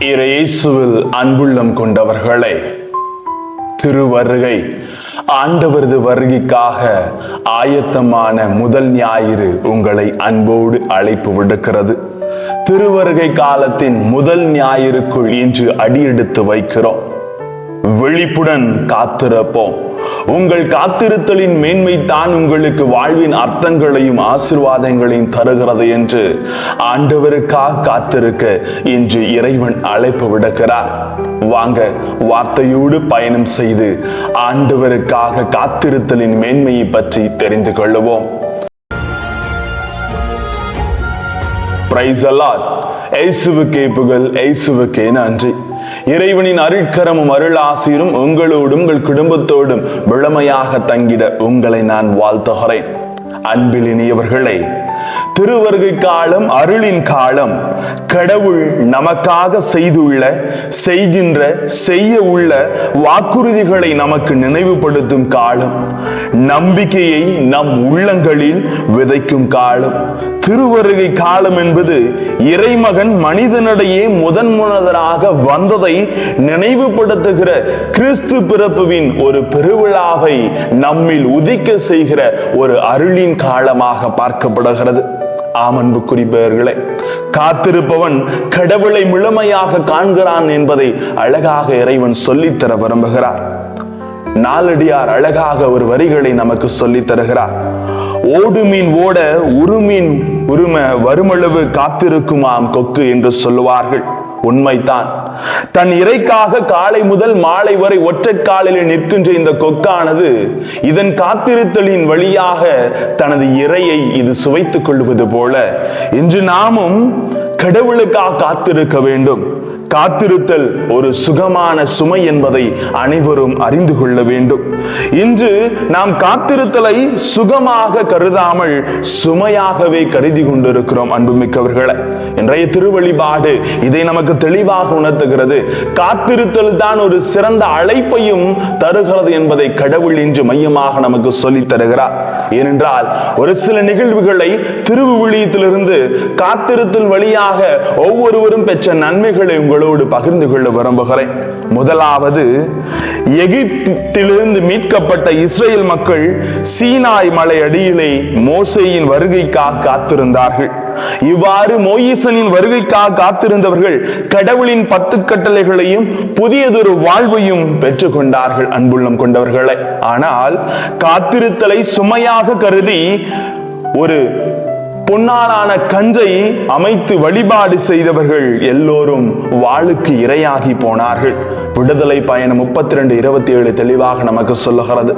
இயேசுவில் அன்புள்ளம் கொண்டவர்களே, திருவருகை ஆண்டவரது வருகைக்காக ஆயத்தமான முதல் ஞாயிறு உங்களை அன்போடு அழைப்பு விடுக்கிறது. திருவருகை காலத்தின் முதல் ஞாயிறுக்குள் இன்று அடியெடுத்து வைக்கிறோம். விழிப்புடன் காத்திருப்போம். உங்கள் காத்திருத்தலின் மேன்மை தான் உங்களுக்கு வாழ்வின் அர்த்தங்களையும் ஆசீர்வாதங்களையும் தருகிறது என்று ஆண்டவருக்காக காத்திருக்க இன்று இறைவன் அழைப்பு விடுக்கிறார். வாங்க, வார்த்தையோடு பயணம் செய்து ஆண்டவருக்காக காத்திருத்தலின் மேன்மையை பற்றி தெரிந்து கொள்ளுவோம். Praise the Lord. இயேசுவுக்கே புகழ், இயேசுவுக்கே நன்றி. இறைவனின் அருட்கரமும் அருள் ஆசீரும் உங்களோடும் உங்கள் குடும்பத்தோடும் முழுமையாக தங்கிட உங்களை நான் வாழ்த்துகிறேன். அன்பில் இனியவர்களே, திருவருகை காலம் அருளின் காலம். கடவுள் நமக்காக செய்ய உள்ள வாக்குறுதிகளை நமக்கு நினைவுபடுத்தும் காலம். நம்பிக்கையை நம் உள்ளங்களில் விதைக்கும் காலம். திருவருகை காலம் என்பது இறைமகன் மனிதனிடையே முதன்முதலாக வந்ததை நினைவுபடுத்துகிற கிறிஸ்து பிறப்புவின் ஒரு பெருவிழாவை நம்மில் உதிக்க செய்கிற ஒரு அருளின் காலமாக பார்க்கப்படுகிறது. ஆமன்புக்குரியவர்களே, காத்திருப்பவன் கடவுளை முழுமையாக காண்கிறான் என்பதை அழகாக இறைவன் சொல்லித்தர விரும்புகிறார். நாலடியார் அழகாக ஒரு வரிகளை நமக்கு சொல்லித் தருகிறார். ஓடு மீன் ஓட உருமீன் உரும வருமளவு காத்திருக்குமாம் கொக்கு என்று சொல்லுவார்கள். உண்மைதான். தன் இறைக்காக காலை முதல் மாலை வரை ஒற்றை காலில் நிற்கின்ற இந்த கொக்கானது இதன் காத்திருத்தலின் வழியாக தனது இரையை இது சுவைத்துக் கொள்வது போல இன்று நாமும் கடவுளுக்காக காத்திருக்க வேண்டும். காத்திருத்தல் ஒரு சுகமான சுமை என்பதை அனைவரும் அறிந்து கொள்ள வேண்டும். இன்று நாம் காத்திருத்தலை சுகமாக கருதாமல் சுமையாகவே கருதி கொண்டிருக்கிறோம். அன்புமிக்கவர்களே, இன்றைய திருவழிபாடு இதை நமக்கு தெளிவாக உணர்த்துகிறது. காத்திருத்தல் தான் ஒரு சிறந்த அழைப்பையும் தருகிறது என்பதை கடவுள் இன்று மையமாக நமக்கு சொல்லித் தருகிறார். ஏனென்றால் ஒரு சில நிகழ்வுகளை திருவிழியத்திலிருந்து காத்திருத்தல் வழியாக ஒவ்வொருவரும் பெற்ற நன்மைகளை உங்களோடு பகிர்ந்து கொள்ள விரும்புகிறேன். முதலாவது, எகிப்திலிருந்து மீட்கப்பட்ட இஸ்ரேல் மக்கள் சீனாய் மலை அடியிலே மோசேயின் வருகைக்காக காத்திருந்தார்கள். இவ்வாறு மோயிசனின் வருகைக்காக காத்திருந்தவர்கள் கடவுளின் 10 கட்டளைகளையும் புதியதொரு வாழ்வையும் பெற்றுக் கொண்டார்கள். அன்புள்ளம் கொண்டவர்களே, ஆனால் காத்திருத்தலை சுமையாக கருதி ஒரு பொன்னாலான கன்றை அமைத்து வழிபாடு செய்தவர்கள் எல்லோரும் வாளுக்கு இரையாகி போனார்கள். விடுதலை பயணம் 32:27 தெளிவாக நமக்கு சொல்லுகிறது.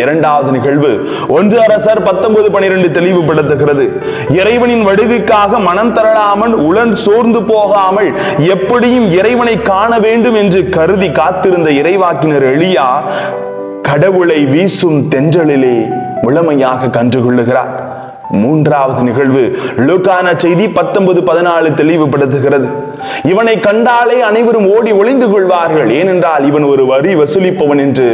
இரண்டாவது நிகழ்வு 1 அரசர் 19:12 தெளிவுபடுத்துகிறது. இறைவனின் வருகைக்காக மனம் தளராமல் உளன் சோர்ந்து போகாமல் எப்படியும் இறைவனை காண வேண்டும் என்று கருதி காத்திருந்த இறைவாக்கினர் எலியா கடவுளை வீசும் தென்றலிலே முழுமையாக கண்டுகொள்ளுகிறார். மூன்றாவது நிகழ்வு லூக்கா செய்தி 19:14 தெளிவுபடுத்துகிறது. இவனை கண்டாலே அனைவரும் ஓடி ஒளிந்து கொள்வார்கள், ஏனென்றால் இவன் ஒரு வரி வசூலிப்பவன் என்று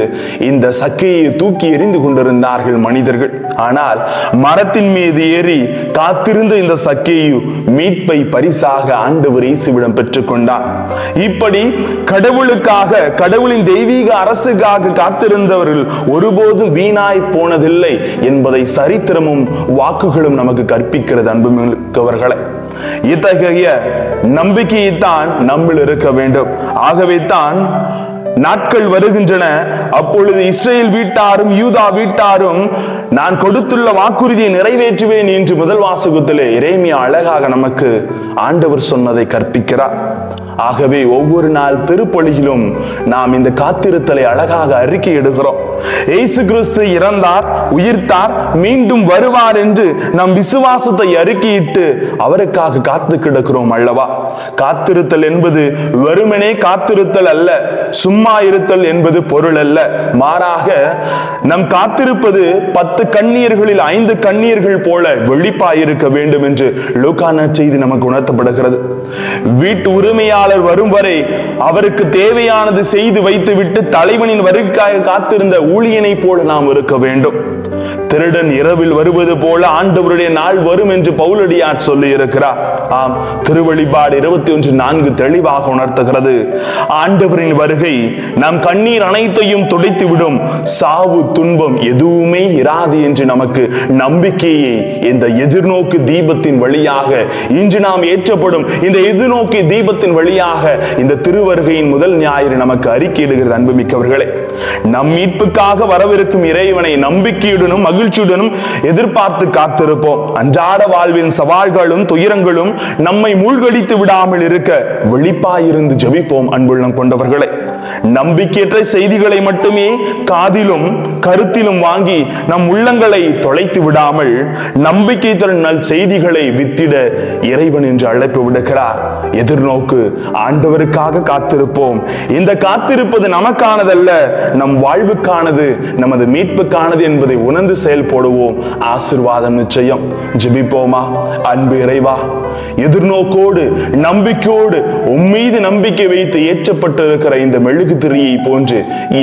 இந்த சக்கையை தூக்கி எறிந்து கொண்டிருந்தார்கள் மனிதர்கள். ஆனால் மரத்தின் மீது ஏறி காத்திருந்த இந்த சக்கையை மீட்பை பரிசாக ஆண்டவர் இயேசுவிடம் பெற்றுக் கொண்டார். இப்படி கடவுளுக்காக, கடவுளின் தெய்வீக அரசுக்காக காத்திருந்தவர்கள் ஒருபோதும் வீணாய் போனதில்லை என்பதை சரித்திரமும் வாக்குகளும் நமக்கு கற்பிக்கிறது. அன்புமிக்கவர்களே, இத்தகைய நம்பிக்கையைத்தான் நம்மில் இருக்க வேண்டும். ஆகவே தான் நாட்கள் வருகின்றன. அப்பொழுது இஸ்ரேல் வீட்டாரும் யூதா வீட்டாரும் நான் கொடுத்துள்ள வாக்குறுதியை நிறைவேற்றுவேன் என்று முதல் வாசகத்திலே எரேமியா அழகாக நமக்கு ஆண்டவர் சொன்னதை கற்பிக்கிறார். ஆகவே ஒவ்வொரு நாள் திருப்பலியிலும் நாம் இந்த காத்திருத்தலை அழகாக அறிக்கை எடுக்கிறோம். இயேசு கிறிஸ்து இறந்தார், உயிர்த்தார், மீண்டும் வருவார் என்று நம் விசுவாசத்தை அறிக்கையிட்டு அவருக்காக காத்து கிடக்கிறோம் அல்லவா? காத்திருத்தல் என்பது வெறுமனே காத்திருத்தல் அல்ல, சும்மா இருத்தல் என்பது பொருள் அல்ல. மாறாக நம் காத்திருப்பது 10 கண்ணீர்களில் 5 கண்ணீர்கள் போல வெளிப்பாயிருக்க வேண்டும் என்று லூக்கா செய்தி நமக்கு உணர்த்தப்படுகிறது. வீட்டு உரிமையாளர் வரும் வரை அவருக்கு தேவையானது செய்து வைத்துவிட்டு தலைவனின் வருகைக்காக காத்திருந்த ஊழியனை போல நாம் இருக்க வேண்டும். திருடன் இரவில் வருவது போல ஆண்டவருடைய நாள் வரும் என்று பவுலடியார் சொல்லி இருக்கிறார். ஆம், திருவெளிப்பாடு 21:4 தெளிவாக உணர்த்துகிறது. ஆண்டவரின் வருகை நம் கண்ணீர் அனைத்தையும் துடைத்து விடும். சாவு துன்பம் எதுவுமே இராது என்று நமக்கு நம்பிக்கையை இந்த எதிர்நோக்கு தீபத்தின் வழியாக, இன்று நாம் ஏற்றப்படும் இந்த எதிர்நோக்கி தீபத்தின் வழியாக இந்த திருவருகையின் முதல் ஞாயிறு நமக்கு அறிக்கையிடுகிறது. அன்புமிக்கவர்களே, நம் மீட்புக்காக வரவிருக்கும் இறைவனை நம்பிக்கையுடனும் மகிழ்ச்சியுடனும் எதிர்பார்த்து காத்திருப்போம். அன்றாட வாழ்வின் சவால்களும் துயரங்களும் நம்மை மூழ்கடித்து விடாமல் இருக்க விழிப்பாயிருந்து ஜெபிப்போம். அன்புள்ளம் கொண்டவர்களே, நம்பிக்கையற்ற செய்திகளை மட்டுமே காதிலும் கருத்திலும் வாங்கி நம் உள்ளங்களை தொலைத்து விடாமல் நம்பிக்கை தரும் நல் செய்திகளை வித்திட இறைவன் என்று அழைப்பு விடுக்கிறார். எதிர்நோக்கு ஆண்டவருக்காக காத்திருப்போம். இந்த காத்திருப்பது நமக்கானதல்ல, நம் வாழ்வுக்கானது, நமது மீட்புக்கானது என்பதை உணர்ந்து செயல்படுவோம். ஆசீர்வாதம் நிச்சயம். ஜெபிப்போமா? அன்பு இறைவா, எதிர்நோக்கோடு நம்பிக்கையோடு உம்மீது நம்பிக்கை வைத்து ஏற்றப்பட்டிருக்கிற இந்த மெழுகு திரியை போன்று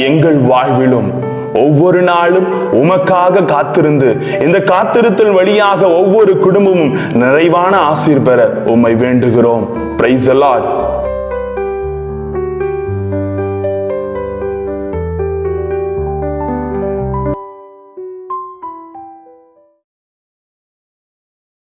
எங்கள் வாழ்விலும் ஒவ்வொரு நாளும் உமக்காக காத்திருந்து இந்த காத்திருத்தல் வழியாக ஒவ்வொரு குடும்பமும் நிறைவான ஆசீர் பெற உம்மை வேண்டுகிறோம். Praise the Lord.